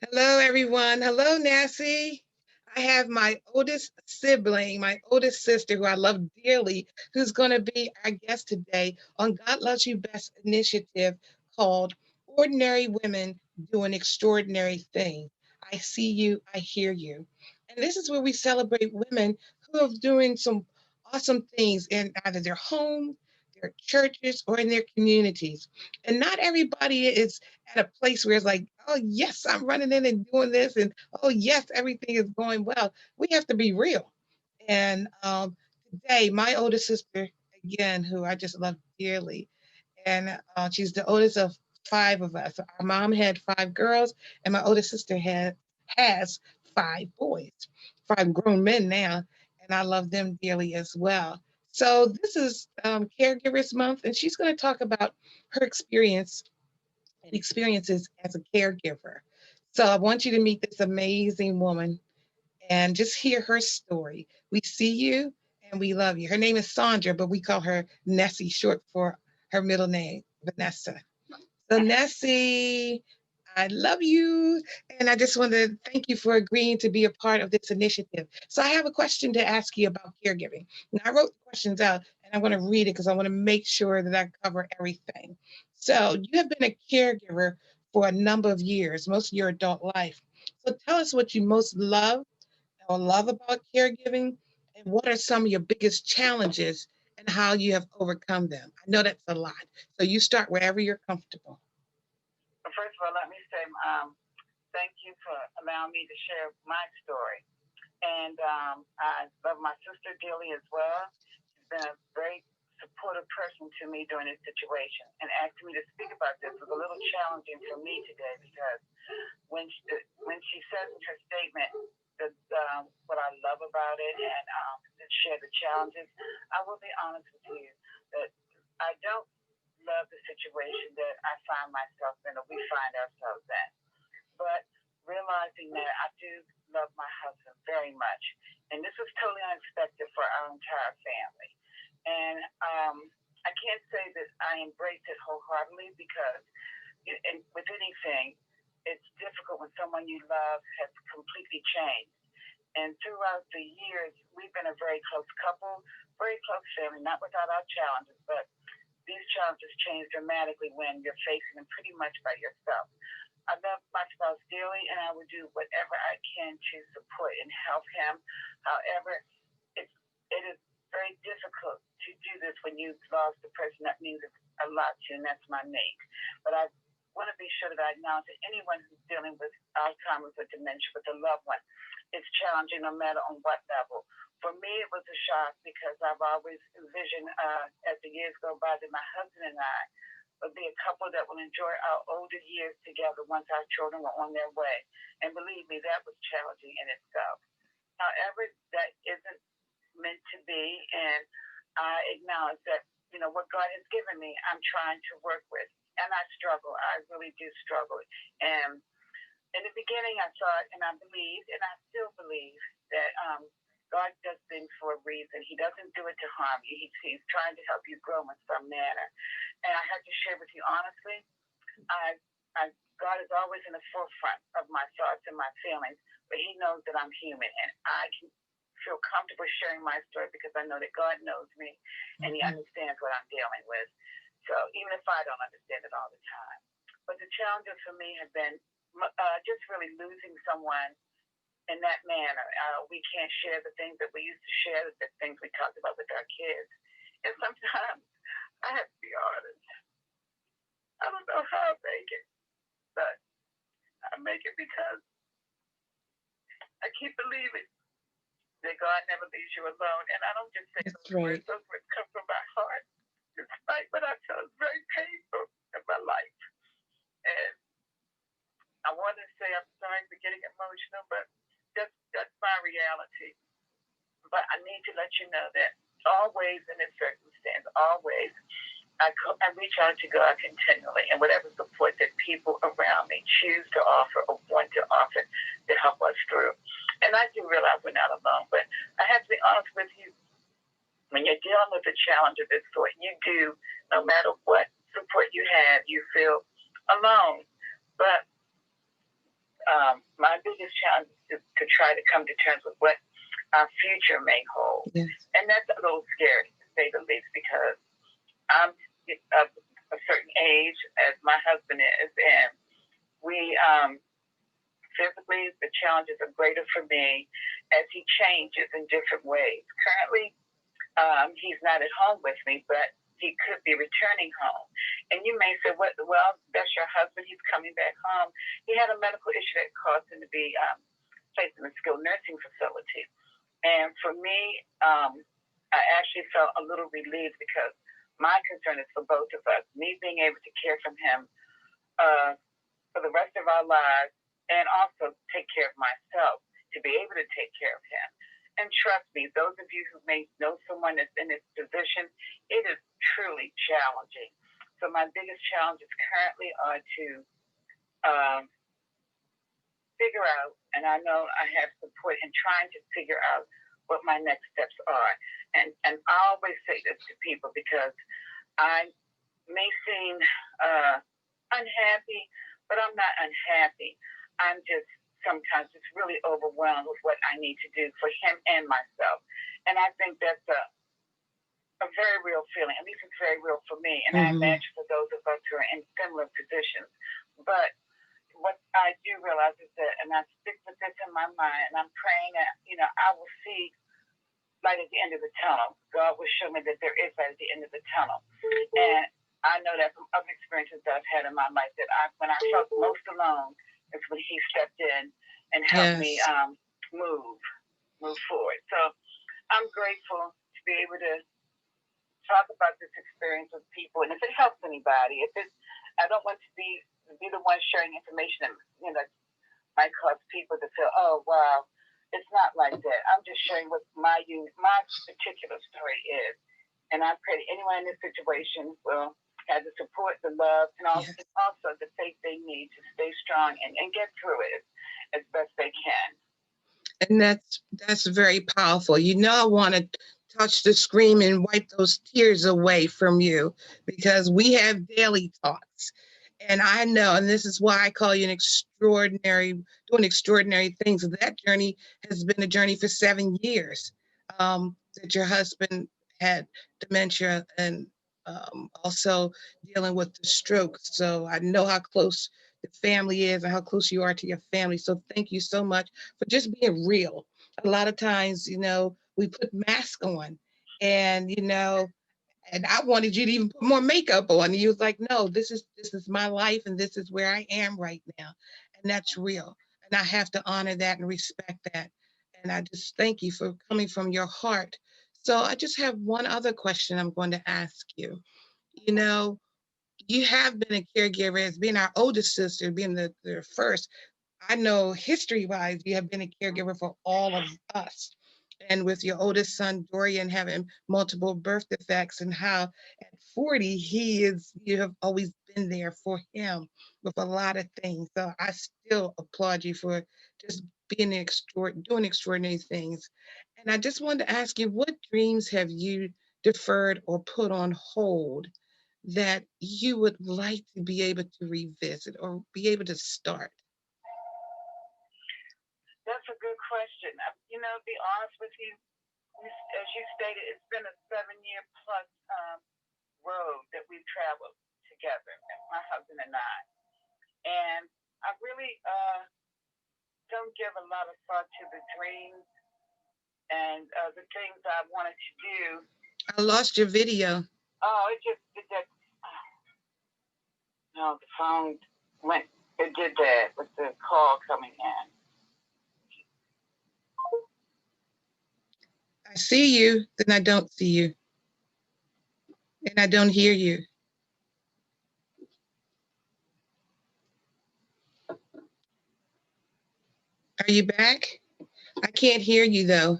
Hello, everyone. Hello, Nancy. I have my oldest sibling, my oldest sister, who I love dearly, who's going to be our guest today on God Loves You Best initiative called Ordinary Women Doing Extraordinary Things. I see you, I hear you. And this is where we celebrate women who are doing some awesome things in either their home, their churches, or in their communities. And not everybody is at a place where it's like, oh, yes, I'm running in and doing this. And oh, yes, everything is going well. We have to be real. And today, my older sister, again, who I just love dearly, and she's the oldest of five of us. Our mom had five girls, and my older sister has five boys, five grown men now, and I love them dearly as well. So this is Caregivers Month, and she's going to talk about her experiences as a caregiver. So I want you to meet this amazing woman and just hear her story. We see you and we love you. Her name is Sandra, but we call her Nessie, short for her middle name, Vanessa. So, Nessie, I love you. And I just want to thank you for agreeing to be a part of this initiative. So, I have a question to ask you about caregiving. Now, I wrote the questions out and I want to read it because I want to make sure that I cover everything. So, you have been a caregiver for a number of years, most of your adult life. So, tell us what you most love about caregiving and what are some of your biggest challenges and how you have overcome them. I know that's a lot. So, you start wherever you're comfortable. First of all, let me say thank you for allowing me to share my story. And I love my sister dearly as well. She's been a very supportive person to me during this situation. And asking me to speak about this was a little challenging for me today because when she says in her statement that what I love about it and to share the challenges, I will be honest with you that I don't love the situation that I find myself in or we find ourselves in. But realizing that I do love my husband very much. And this was totally unexpected for our entire family. And I can't say that I embrace it wholeheartedly because with anything, it's difficult when someone you love has completely changed. And throughout the years, we've been a very close couple, very close family, not without our challenges, but these challenges change dramatically when you're facing them pretty much by yourself. I love my spouse dearly, and I would do whatever I can to support and help him. However, it's, it is very difficult to do this when you've lost the person that means a lot to you, and that's my mate. But I want to be sure that I acknowledge that anyone who's dealing with Alzheimer's or dementia with a loved one, it's challenging no matter on what level. For me, it was a shock because I've always envisioned as the years go by that my husband and I would be a couple that will enjoy our older years together once our children were on their way. And believe me, that was challenging in itself. However, that isn't meant to be, and I acknowledge that, what God has given me, I'm trying to work with. And I struggle. I really do struggle. And in the beginning, I thought, and I believed, and I still believe that God does things for a reason. He doesn't do it to harm you. He's trying to help you grow in some manner. And I have to share with you honestly, I, God is always in the forefront of my thoughts and my feelings, but He knows that I'm human, and I can feel comfortable sharing my story because I know that God knows me and He understands what I'm dealing with. So even if I don't understand it all the time, but the challenges for me have been just really losing someone in that manner. We can't share the things that we used to share, the things we talked about with our kids. And sometimes I have to be honest. I don't know how I make it, but I make it because I keep believing that God never leaves you alone. And I don't just say That's those words. right. Those words come from my heart. Despite what I feel is very painful in my life. And I want to say I'm sorry for getting emotional, but that's my reality. But I need to let you know that always in this circumstance, always, I reach out to God continually and whatever support that people around me choose to offer or want to offer to help us through. And I do realize we're not alone, but I have to be honest with you. When you're dealing with a challenge of this sort, you do, no matter what support you have, you feel alone. But my biggest challenge is to try to come to terms with what our future may hold. Yes. And that's a little scary, to say the least, because I'm of a certain age, as my husband is, and we physically, the challenges are greater for me as he changes in different ways. Currently, he's not at home with me, but he could be returning home. And you may say, well, that's your husband. He's coming back home. He had a medical issue that caused him to be placed in a skilled nursing facility. And for me, I actually felt a little relieved because my concern is for both of us, me being able to care for him for the rest of our lives and also take care of myself, to be able to take care of him. And trust me, those of you who may know someone that's in this position, it is truly challenging. So my biggest challenges currently are to figure out, and I know I have support in trying to figure out what my next steps are. And I always say this to people because I may seem unhappy, but I'm not unhappy. I'm just sometimes just really overwhelmed with what I need to do for him and myself. And I think that's a very real feeling. At least it's very real for me. And I imagine for those of us who are in similar positions. But what I do realize is that, and I stick with this in my mind, and I'm praying that, I will see light at the end of the tunnel. God will show me that there is light at the end of the tunnel. And I know that from other experiences that I've had in my life, that when I felt most alone, is when he stepped in and helped me move forward. So I'm grateful to be able to talk about this experience with people. And if it helps anybody, I don't want to be the one sharing information that might cause people to feel, oh, wow, it's not like that. I'm just sharing what my particular story is. And I pray that anyone in this situation will have the support, the love, and also the faith they need to stay strong and get through it as best they can. And that's very powerful. I want to touch the screen and wipe those tears away from you, because we have daily talks. And I know, and this is why I call you doing extraordinary things. That journey has been a journey for 7 years, that your husband had dementia and also dealing with the stroke. So I know how close the family is and how close you are to your family. So thank you so much for just being real. A lot of times, we put masks on and, and I wanted you to even put more makeup on. And you was like, no, this is my life and this is where I am right now. And that's real. And I have to honor that and respect that. And I just thank you for coming from your heart. So I just have one other question I'm going to ask you. You have been a caregiver as being our oldest sister, being the first. I know history-wise, you have been a caregiver for all of us. And with your oldest son, Dorian, having multiple birth defects, and how at 40, you have always been there for him with a lot of things. So I still applaud you for just being doing extraordinary things. And I just wanted to ask you, what dreams have you deferred or put on hold that you would like to be able to revisit or be able to start? That's a good question. To be honest with you, as you stated, it's been a 7-year plus road that we've traveled together, my husband and I. And I really don't give a lot of thought to the dreams and the things I wanted to do. I lost your video. Oh, no, the phone went, it did that with the call coming in. I see you, then I don't see you. And I don't hear you. Are you back? I can't hear you though.